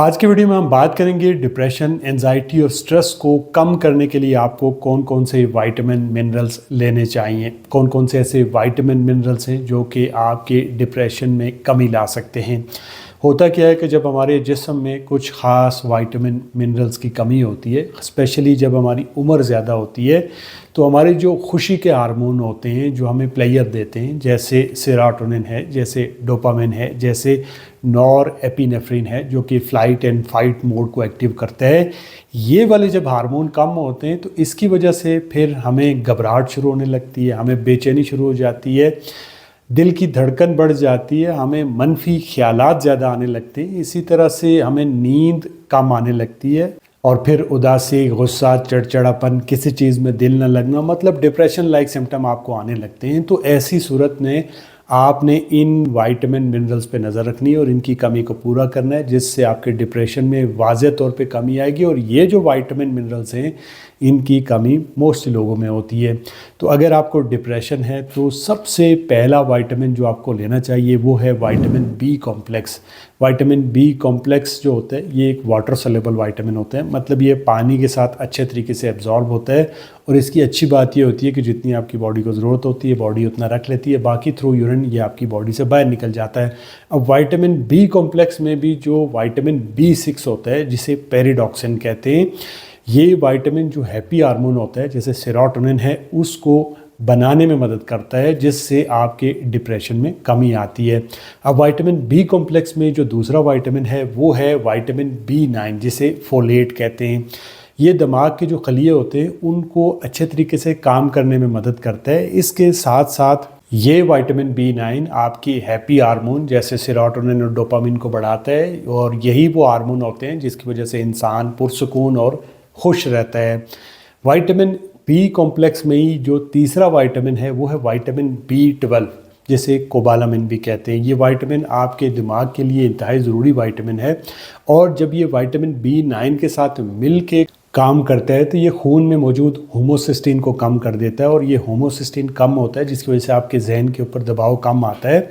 आज की वीडियो में हम बात करेंगे डिप्रेशन, एंजाइटी और स्ट्रेस को कम करने के लिए आपको कौन कौन से विटामिन मिनरल्स लेने चाहिए, कौन कौन से ऐसे विटामिन मिनरल्स हैं जो कि आपके डिप्रेशन में कमी ला सकते हैं। होता क्या है कि जब हमारे जिस्म में कुछ ख़ास विटामिन मिनरल्स की कमी होती है, स्पेशली जब हमारी उम्र ज़्यादा होती है, तो हमारे जो खुशी के हार्मोन होते हैं जो हमें प्लेयर देते हैं, जैसे सेरोटोनिन है, जैसे डोपामिन है, जैसे नॉर एपिनेफ्रिन है जो कि फ़्लाइट एंड फाइट मोड को एक्टिव करता है, ये वाले जब हार्मोन कम होते हैं तो इसकी वजह से फिर हमें घबराहट शुरू होने लगती है, हमें बेचैनी शुरू हो जाती है, दिल की धड़कन बढ़ जाती है, हमें मनफी ख्यालात ज़्यादा आने लगते हैं, इसी तरह से हमें नींद कम आने लगती है और फिर उदासी, गुस्सा, चिड़चिड़ापन, किसी चीज़ में दिल न लगना, मतलब डिप्रेशन लाइक सिम्टम आपको आने लगते हैं। तो ऐसी सूरत में आपने इन विटामिन मिनरल्स पे नज़र रखनी है और इनकी कमी को पूरा करना है, जिससे आपके डिप्रेशन में वाज़ेह तौर पे कमी आएगी। और ये जो विटामिन मिनरल्स हैं इनकी कमी मोस्ट लोगों में होती है। तो अगर आपको डिप्रेशन है तो सबसे पहला विटामिन जो आपको लेना चाहिए वो है vitamin B complex. Vitamin B complex जो होता है ये एक वाटर सोल्यूबल विटामिन होता है, मतलब ये पानी के साथ अच्छे तरीके से एब्जॉर्ब होता है। और इसकी अच्छी बात ये होती है कि जितनी आपकी बॉडी को ज़रूरत होती है बॉडी उतना रख लेती है, बाकी थ्रू यूरिन ये आपकी बॉडी से बाहर निकल जाता है। अब विटामिन बी कॉम्प्लेक्स में भी जो विटामिन B6 होता है जिसे पेरिडॉक्सिन कहते हैं, ये विटामिन जो हैप्पी हार्मोन होता है जैसे सेरोटोनिन है उसको बनाने में मदद करता है, जिससे आपके डिप्रेशन में कमी आती है। अब विटामिन बी कॉम्प्लेक्स में जो दूसरा विटामिन है वो है विटामिन B9 जिसे फोलेट कहते हैं। ये दिमाग के जो खलिए होते हैं उनको अच्छे तरीके से काम करने में मदद करता है। इसके साथ साथ ये विटामिन B9 आपकी हैप्पी हार्मोन जैसे सेरोटोनिन और डोपामिन को बढ़ाता है और यही वो हार्मोन होते हैं जिसकी वजह से इंसान पुरसुकून और खुश रहता है। विटामिन बी कॉम्प्लेक्स में ही जो तीसरा विटामिन है वो है विटामिन B12 जिसे कोबालामिन भी कहते हैं। ये विटामिन आपके दिमाग के लिए इंतहाई ज़रूरी विटामिन है और जब ये विटामिन B9 के साथ मिल के काम करता है तो ये खून में मौजूद होमोसिस्टीन को कम कर देता है और ये होमोसिस्टीन कम होता है जिसकी वजह से आपके जहन के ऊपर दबाव कम आता है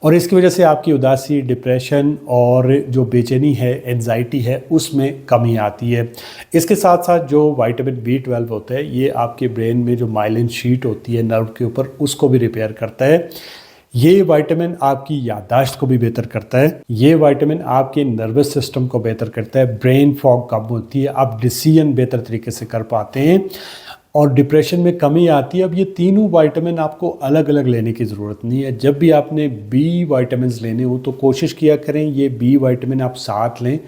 और इसकी वजह से आपकी उदासी, डिप्रेशन और जो बेचैनी है, एंजाइटी है, उसमें कमी आती है। इसके साथ साथ जो विटामिन B12 होता है ये आपके ब्रेन में जो माइलिन शीट होती है नर्व के ऊपर उसको भी रिपेयर करता है। ये विटामिन आपकी याददाश्त को भी बेहतर करता है। ये विटामिन आपके नर्वस सिस्टम को बेहतर करता है, ब्रेन फॉग कम होती है, आप डिसीजन बेहतर तरीके से कर पाते हैं और डिप्रेशन में कमी आती है। अब ये तीनों विटामिन आपको अलग अलग लेने की ज़रूरत नहीं है। जब भी आपने बी विटामिन लेने हो तो कोशिश किया करें ये बी विटामिन आप साथ लें,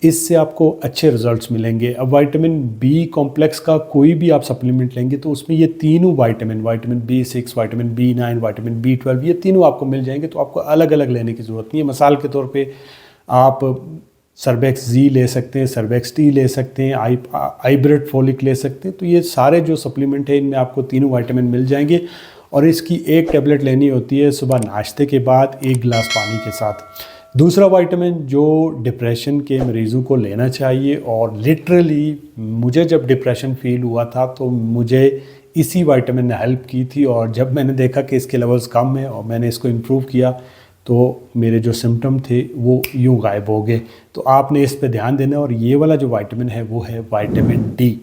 इससे आपको अच्छे रिजल्ट्स मिलेंगे। अब विटामिन बी कॉम्प्लेक्स का कोई भी आप सप्लीमेंट लेंगे तो उसमें ये तीनों vitamin B6, vitamin B9, vitamin B12 ये तीनों आपको मिल जाएंगे, तो आपको अलग अलग लेने की ज़रूरत नहीं है। मिसाल के तौर पे आप सर्बेक्स जी ले सकते हैं, सर्बेक्स टी ले सकते हैं, आइब्रेट फोलिक ले सकते हैं। तो ये सारे जो सप्लीमेंट हैं इनमें आपको तीनों विटामिन मिल जाएंगे और इसकी एक टेबलेट लेनी होती है सुबह नाश्ते के बाद 1 गिलास पानी के साथ। दूसरा विटामिन जो डिप्रेशन के मरीज़ों को लेना चाहिए और लिटरली मुझे जब डिप्रेशन फील हुआ था तो मुझे इसी विटामिन ने हेल्प की थी और जब मैंने देखा कि इसके लेवल्स कम है और मैंने इसको इम्प्रूव किया तो मेरे जो सिम्टम थे वो यूँ गायब हो गए। तो आपने इस पे ध्यान देना और ये वाला जो विटामिन है वो है विटामिन डी।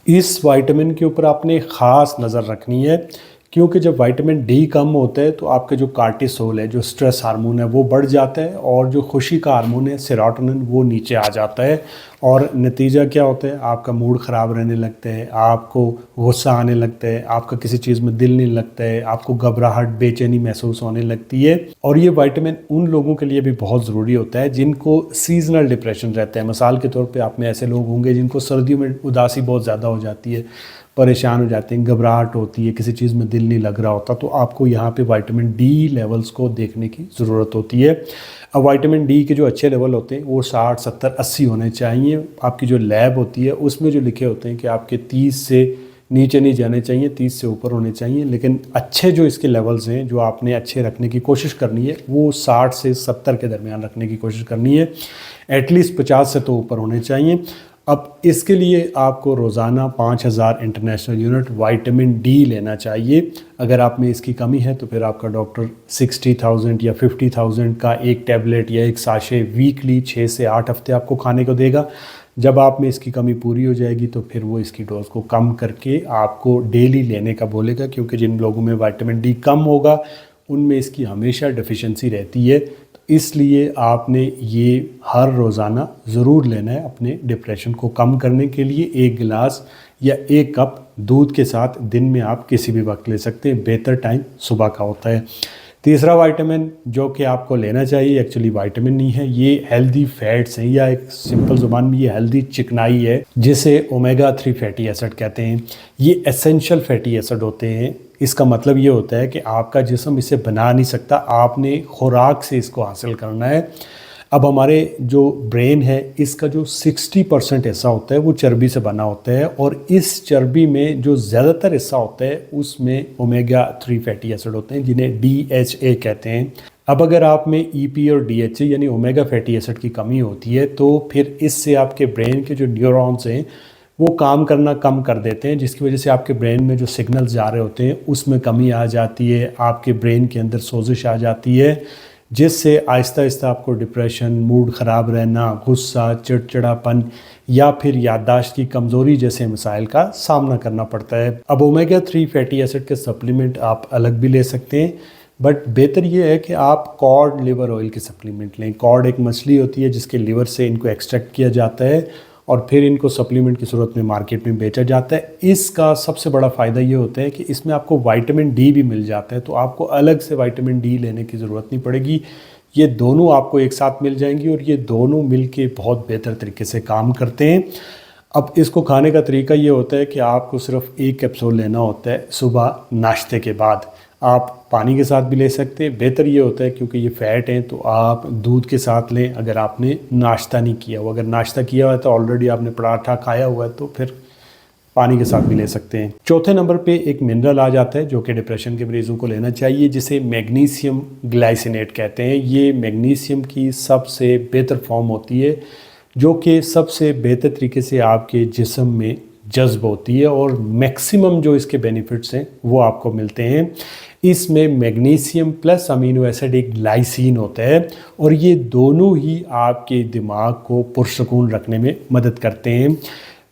इस विटामिन के ऊपर आपने ख़ास नज़र रखनी है क्योंकि जब विटामिन डी कम होता है तो आपके जो कार्टिसोल है, जो स्ट्रेस हार्मोन है वो बढ़ जाता है और जो खुशी का हार्मोन है सेरोटोनिन वो नीचे आ जाता है और नतीजा क्या होता है, आपका मूड ख़राब रहने लगता है, आपको गुस्सा आने लगता है, आपका किसी चीज़ में दिल नहीं लगता है, आपको घबराहट, बेचैनी महसूस होने लगती है। और ये विटामिन उन लोगों के लिए भी बहुत ज़रूरी होता है जिनको सीजनल डिप्रेशन रहता है। मिसाल के तौर पर आप में ऐसे लोग होंगे जिनको सर्दियों में उदासी बहुत ज़्यादा हो जाती है, परेशान हो जाते हैं, घबराहट होती है, किसी चीज़ में दिल नहीं लग रहा होता, तो आपको यहाँ पे विटामिन डी लेवल्स को देखने की ज़रूरत होती है। अब विटामिन डी के जो अच्छे लेवल होते हैं वो 60, 70, 80 होने चाहिए। आपकी जो लैब होती है उसमें जो लिखे होते हैं कि आपके 30 से नीचे नहीं जाने चाहिए, 30 से ऊपर होने चाहिए, लेकिन अच्छे जो इसके लेवल्स हैं जो आपने अच्छे रखने की कोशिश करनी है वो 60 से 70 के दरमियान रखने की कोशिश करनी है। एटलीस्ट 50 से तो ऊपर होने चाहिए। अब इसके लिए आपको रोज़ाना 5000 इंटरनेशनल यूनिट विटामिन डी लेना चाहिए। अगर आप में इसकी कमी है तो फिर आपका डॉक्टर 60,000 या 50,000 का एक टैबलेट या एक साशे वीकली 6 से 8 हफ्ते आपको खाने को देगा। जब आप में इसकी कमी पूरी हो जाएगी तो फिर वो इसकी डोज को कम करके आपको डेली लेने का बोलेगा, क्योंकि जिन लोगों में विटामिन डी कम होगा उनमें इसकी हमेशा डेफिशिएंसी रहती है। तो इसलिए आपने ये हर रोज़ाना ज़रूर लेना है अपने डिप्रेशन को कम करने के लिए। 1 गिलास या 1 कप दूध के साथ दिन में आप किसी भी वक्त ले सकते हैं, बेहतर टाइम सुबह का होता है। तीसरा विटामिन जो कि आपको लेना चाहिए, एक्चुअली विटामिन नहीं है, ये हेल्दी फैट्स हैं, या एक सिंपल ज़ुबान में ये हेल्दी चिकनाई है, जिसे ओमेगा 3 फैटी एसिड कहते हैं। ये एसेंशियल फैटी एसिड होते हैं। इसका मतलब ये होता है कि आपका जिस्म इसे बना नहीं सकता, आपने खुराक से इसको हासिल करना है। अब हमारे जो ब्रेन है इसका जो 60% हिस्सा होता है वो चर्बी से बना होता है, और इस चर्बी में जो ज़्यादातर हिस्सा होता है उसमें ओमेगा 3 फैटी एसिड होते हैं, जिन्हें DHA कहते हैं। अब अगर आप में EPA और DHA यानी ओमेगा फैटी एसिड की कमी होती है तो फिर इससे आपके ब्रेन के जो न्यूरॉन्स हैं वो काम करना कम कर देते हैं, जिसकी वजह से आपके ब्रेन में जो सिग्नल्स जा रहे होते हैं उसमें कमी आ जाती है, आपके ब्रेन के अंदर सोजिश आ जाती है, जिससे आहिस्ता आहिस्ता आपको डिप्रेशन, मूड ख़राब रहना, गुस्सा, चिड़चिड़ापन या फिर याददाश्त की कमज़ोरी जैसे मसाइल का सामना करना पड़ता है। अब ओमेगा 3 फैटी एसिड के सप्लीमेंट आप अलग भी ले सकते हैं, बट बेहतर ये है कि आप कॉड लिवर ऑयल के सप्लीमेंट लें। कॉड एक मछली होती है जिसके लिवर से इनको एक्सट्रैक्ट किया जाता है और फिर इनको सप्लीमेंट की सूरत में मार्केट में बेचा जाता है। इसका सबसे बड़ा फ़ायदा ये होता है कि इसमें आपको विटामिन डी भी मिल जाता है, तो आपको अलग से विटामिन डी लेने की ज़रूरत नहीं पड़ेगी। ये दोनों आपको एक साथ मिल जाएंगी और ये दोनों मिलके बहुत बेहतर तरीके से काम करते हैं। अब इसको खाने का तरीका ये होता है कि आपको सिर्फ 1 कैप्सूल लेना होता है सुबह नाश्ते के बाद। आप पानी के साथ भी ले सकते हैं, बेहतर ये होता है क्योंकि ये फ़ैट हैं तो आप दूध के साथ लें अगर आपने नाश्ता नहीं किया हो। अगर नाश्ता किया हुआ है तो ऑलरेडी आपने पराठा खाया हुआ है तो फिर पानी के साथ भी ले सकते हैं। चौथे नंबर पे एक मिनरल आ जाता है जो कि डिप्रेशन के मरीज़ों को लेना चाहिए, जिसे मैग्नीशियम ग्लाइसिनेट कहते हैं। ये मैग्नीशियम की सबसे बेहतर फॉर्म होती है जो कि सबसे बेहतर तरीके से आपके जिस्म में जज्ब होती है, और मैक्सिमम जो इसके बेनिफिट्स हैं वो आपको मिलते हैं। इसमें मैग्नीशियम प्लस अमीनो एसिड एक ग्लाइसिन होता है, और ये दोनों ही आपके दिमाग को पुरसकून रखने में मदद करते हैं।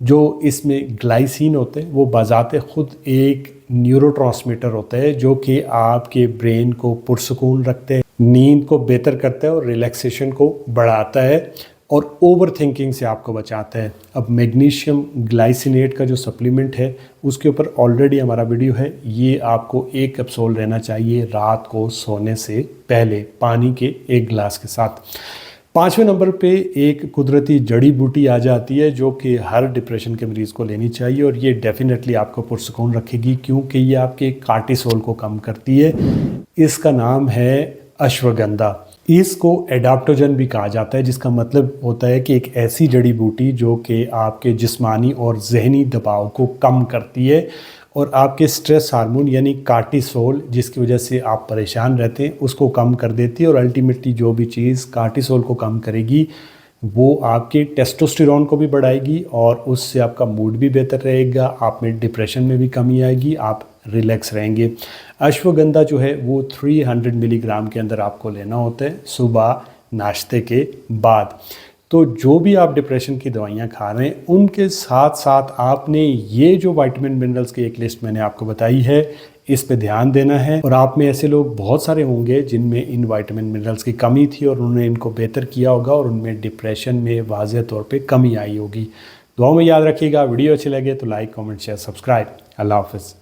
जो इसमें ग्लाइसिन होते हैं वो बाज़ाते ख़ुद एक न्यूरोट्रांसमीटर होता है जो कि आपके ब्रेन को पुरसकून रखते हैं, नींद को बेहतर करता है और रिलैक्सेशन को बढ़ाता है और ओवर थिंकिंग से आपको बचाता है। अब मैग्नीशियम ग्लाइसिनेट का जो सप्लीमेंट है उसके ऊपर ऑलरेडी हमारा वीडियो है। ये आपको 1 कैप्सूल लेना चाहिए रात को सोने से पहले पानी के 1 गिलास के साथ। 5वें नंबर पे एक कुदरती जड़ी बूटी आ जाती है जो कि हर डिप्रेशन के मरीज़ को लेनी चाहिए, और ये डेफिनेटली आपको पुरसकून रखेगी क्योंकि ये आपके कार्टिसोल को कम करती है। इसका नाम है अश्वगंधा। इसको एडाप्टोजन भी कहा जाता है, जिसका मतलब होता है कि एक ऐसी जड़ी बूटी जो कि आपके जिस्मानी और जहनी दबाव को कम करती है और आपके स्ट्रेस हार्मोन यानी कार्टिसोल जिसकी वजह से आप परेशान रहते हैं उसको कम कर देती है। और अल्टीमेटली जो भी चीज़ कार्टिसोल को कम करेगी वो आपके टेस्टोस्टेरोन को भी बढ़ाएगी और उससे आपका मूड भी बेहतर रहेगा, आप में डिप्रेशन में भी कमी आएगी, आप रिलैक्स रहेंगे। अश्वगंधा जो है वो 300 मिलीग्राम के अंदर आपको लेना होता है सुबह नाश्ते के बाद। तो जो भी आप डिप्रेशन की दवाइयाँ खा रहे हैं उनके साथ साथ आपने ये जो विटामिन मिनरल्स की एक लिस्ट मैंने आपको बताई है इस पे ध्यान देना है। और आप में ऐसे लोग बहुत सारे होंगे जिनमें इन विटामिन मिनरल्स की कमी थी और उन्होंने इनको बेहतर किया होगा और उनमें डिप्रेशन में वाज़ेह तौर पे कमी आई होगी। दुआओं में याद रखिएगा। वीडियो अच्छी लगे तो लाइक, कमेंट, शेयर, सब्सक्राइब। अल्लाह हाफ़िज़।